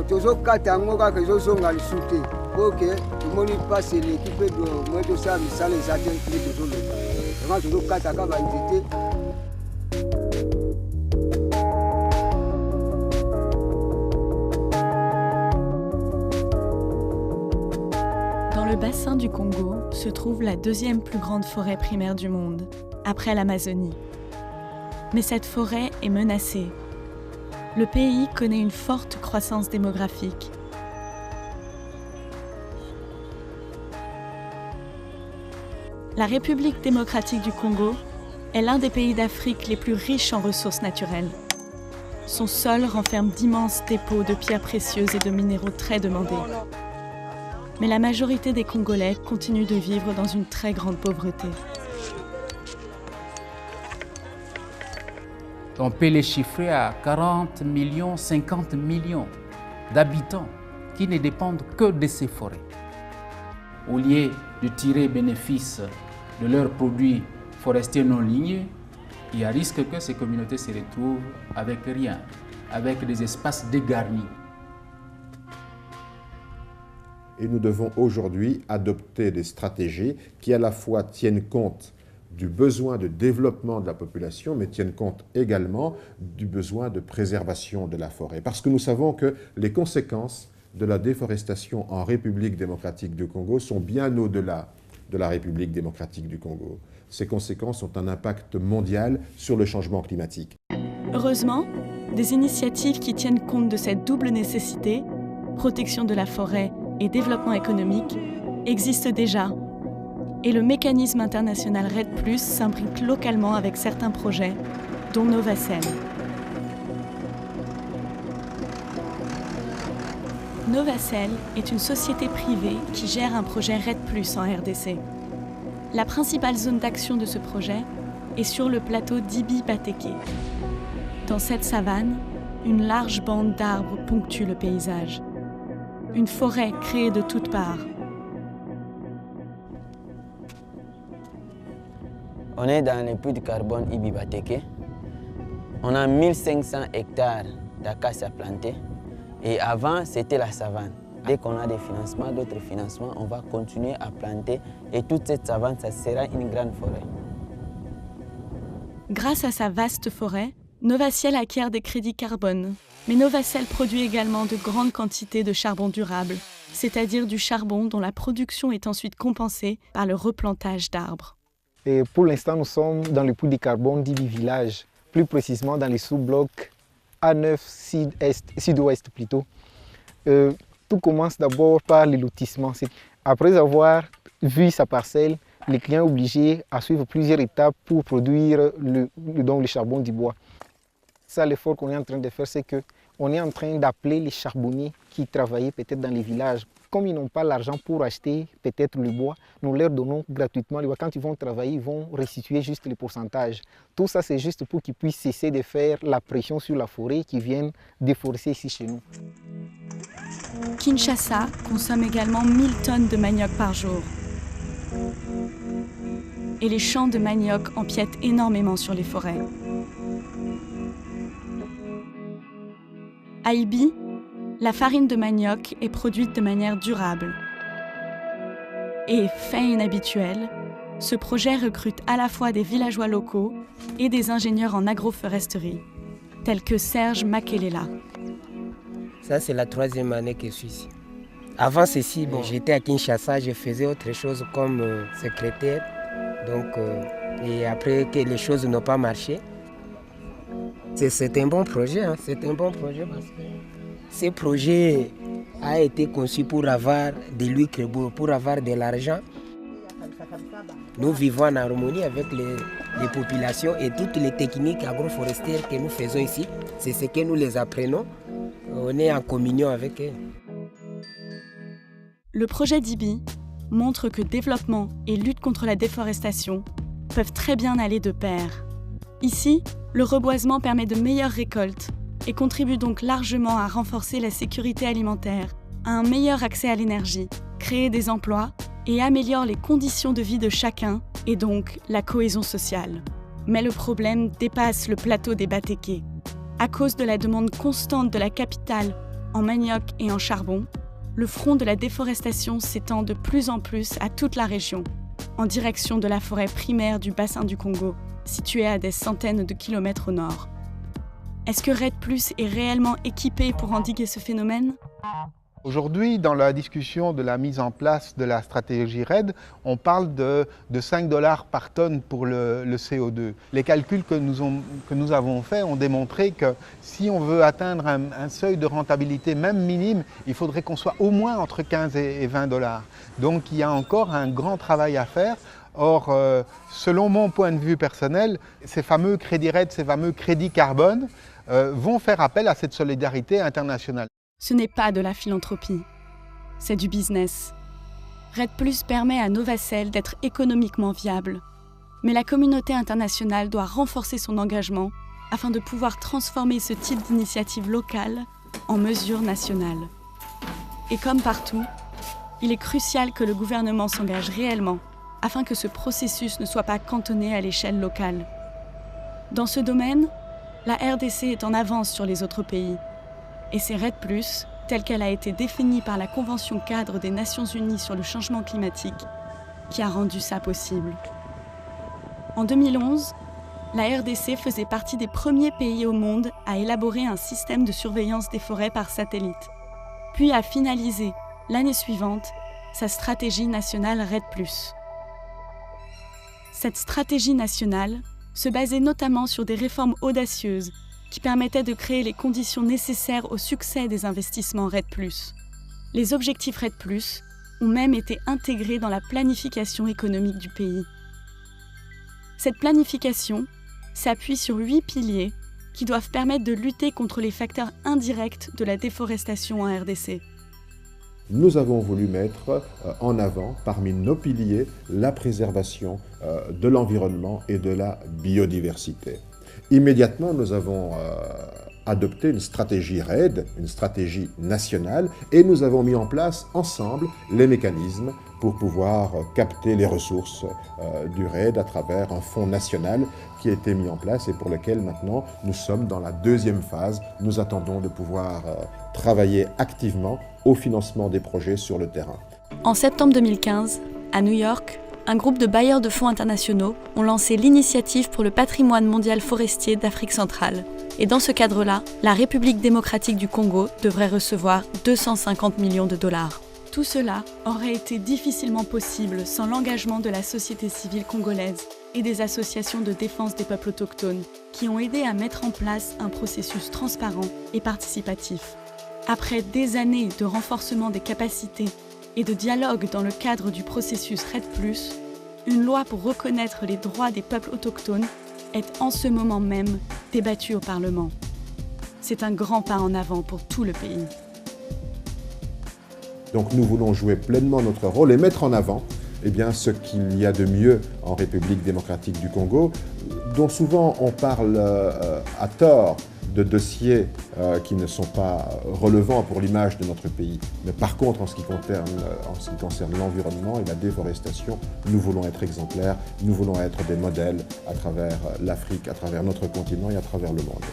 tozokata yango kaka ezozonga lisusu te po ke tomoni mpasi eleki mpe moye tosala misala eza te nde tozoloba vraiment tozokata kaka banzete. Dans le bassin du Congo se trouve la deuxième plus grande forêt primaire du monde, après l'Amazonie. Mais cette forêt est menacée. Le pays connaît une forte croissance démographique. La République démocratique du Congo est l'un des pays d'Afrique les plus riches en ressources naturelles. Son sol renferme d'immenses dépôts de pierres précieuses et de minéraux très demandés. Mais la majorité des Congolais continuent de vivre dans une très grande pauvreté. On peut les chiffrer à 40 millions, 50 millions d'habitants qui ne dépendent que de ces forêts. Au lieu de tirer bénéfice de leurs produits forestiers non lignés, il y a risque que ces communautés se retrouvent avec rien, avec des espaces dégarnis. Et nous devons aujourd'hui adopter des stratégies qui à la fois tiennent compte du besoin de développement de la population, mais tiennent compte également du besoin de préservation de la forêt. Parce que nous savons que les conséquences de la déforestation en République démocratique du Congo sont bien au-delà de la République démocratique du Congo. Ces conséquences ont un impact mondial sur le changement climatique. Heureusement, des initiatives qui tiennent compte de cette double nécessité, protection de la forêt et développement économique, existent déjà. Et le mécanisme international REDD+ s'imbrique localement avec certains projets, dont Novacel. Novacel est une société privée qui gère un projet REDD+ en RDC. La principale zone d'action de ce projet est sur le plateau d'Ibi-Bateke. Dans cette savane, une large bande d'arbres ponctue le paysage. Une forêt créée de toutes parts. On est dans les puits de carbone Ibi-Bateke. On a 1500 hectares d'acacias plantés. Et avant, c'était la savane. Dès qu'on a des financements, d'autres financements, on va continuer à planter. Et toute cette savane, ça sera une grande forêt. Grâce à sa vaste forêt, Novacel acquiert des crédits carbone. Mais Novacel produit également de grandes quantités de charbon durable, c'est-à-dire du charbon dont la production est ensuite compensée par le replantage d'arbres. Et pour l'instant, nous sommes dans le puits de carbone d'Ibi Village, plus précisément dans les sous-blocs A9 sud-ouest plutôt. Tout commence d'abord par le lotissement. Après avoir vu sa parcelle, le client est obligé à suivre plusieurs étapes pour produire le charbon du bois. Ça, l'effort qu'on est en train de faire, c'est qu'on est en train d'appeler les charbonniers qui travaillaient peut-être dans les villages. Comme ils n'ont pas l'argent pour acheter peut-être le bois, nous leur donnons gratuitement le bois. Quand ils vont travailler, ils vont restituer juste le pourcentage. Tout ça, c'est juste pour qu'ils puissent cesser de faire la pression sur la forêt qui viennent déforester ici chez nous. Kinshasa consomme également 1000 tonnes de manioc par jour. Et les champs de manioc empiètent énormément sur les forêts. À Ibi, la farine de manioc est produite de manière durable. Et, fait inhabituel, ce projet recrute à la fois des villageois locaux et des ingénieurs en agroforesterie, tels que Serge Makelela. Ça, c'est la 3e année que je suis ici. Avant ceci, j'étais à Kinshasa, je faisais autre chose comme secrétaire. Et après que les choses n'ont pas marché, c'est un bon projet. C'est un bon projet parce que ce projet a été conçu pour avoir de l'huile, pour avoir de l'argent. Nous vivons en harmonie avec les populations et toutes les techniques agroforestières que nous faisons ici, c'est ce que nous les apprenons. On est en communion avec eux. Le projet d'Ibi montre que développement et lutte contre la déforestation peuvent très bien aller de pair. Ici, le reboisement permet de meilleures récoltes et contribue donc largement à renforcer la sécurité alimentaire, à un meilleur accès à l'énergie, créer des emplois et améliore les conditions de vie de chacun et donc la cohésion sociale. Mais le problème dépasse le plateau des Bateke. À cause de la demande constante de la capitale en manioc et en charbon, le front de la déforestation s'étend de plus en plus à toute la région, en direction de la forêt primaire du bassin du Congo, située à des centaines de kilomètres au nord. Est-ce que REDD+ est réellement équipé pour endiguer ce phénomène ? Aujourd'hui, dans la discussion de la mise en place de la stratégie REDD, on parle de 5 $ par tonne pour le CO2. Les calculs que nous avons faits ont démontré que si on veut atteindre un seuil de rentabilité même minime, il faudrait qu'on soit au moins entre 15 et 20 $. Donc il y a encore un grand travail à faire. Or, selon mon point de vue personnel, ces fameux crédits REDD, ces fameux crédits carbone, vont faire appel à cette solidarité internationale. Ce n'est pas de la philanthropie, c'est du business. REDD+ permet à Novacell d'être économiquement viable. Mais la communauté internationale doit renforcer son engagement afin de pouvoir transformer ce type d'initiative locale en mesure nationale. Et comme partout, il est crucial que le gouvernement s'engage réellement afin que ce processus ne soit pas cantonné à l'échelle locale. Dans ce domaine, la RDC est en avance sur les autres pays. Et c'est REDD+, telle qu'elle a été définie par la Convention cadre des Nations Unies sur le changement climatique, qui a rendu ça possible. En 2011, la RDC faisait partie des premiers pays au monde à élaborer un système de surveillance des forêts par satellite, puis à finaliser, l'année suivante, sa stratégie nationale REDD+. Cette stratégie nationale se basait notamment sur des réformes audacieuses qui permettaient de créer les conditions nécessaires au succès des investissements REDD+. Les objectifs REDD+ ont même été intégrés dans la planification économique du pays. Cette planification s'appuie sur 8 piliers qui doivent permettre de lutter contre les facteurs indirects de la déforestation en RDC. Nous avons voulu mettre en avant, parmi nos piliers, la préservation de l'environnement et de la biodiversité. Immédiatement, nous avons adopté une stratégie REDD, une stratégie nationale, et nous avons mis en place ensemble les mécanismes pour pouvoir capter les ressources du REDD à travers un fonds national qui a été mis en place et pour lequel maintenant nous sommes dans la deuxième phase. Nous attendons de pouvoir travailler activement au financement des projets sur le terrain. En septembre 2015, à New York, un groupe de bailleurs de fonds internationaux ont lancé l'initiative pour le patrimoine mondial forestier d'Afrique centrale. Et dans ce cadre-là, la République démocratique du Congo devrait recevoir 250 millions de $. Tout cela aurait été difficilement possible sans l'engagement de la société civile congolaise et des associations de défense des peuples autochtones qui ont aidé à mettre en place un processus transparent et participatif. Après des années de renforcement des capacités et de dialogue dans le cadre du processus REDD+, une loi pour reconnaître les droits des peuples autochtones est en ce moment même débattue au Parlement. C'est un grand pas en avant pour tout le pays. Donc nous voulons jouer pleinement notre rôle et mettre en avant ce qu'il y a de mieux en République démocratique du Congo, dont souvent on parle à tort de dossiers qui ne sont pas relevants pour l'image de notre pays. Mais par contre, en ce qui concerne l'environnement et la déforestation, nous voulons être exemplaires, nous voulons être des modèles à travers l'Afrique, à travers notre continent et à travers le monde.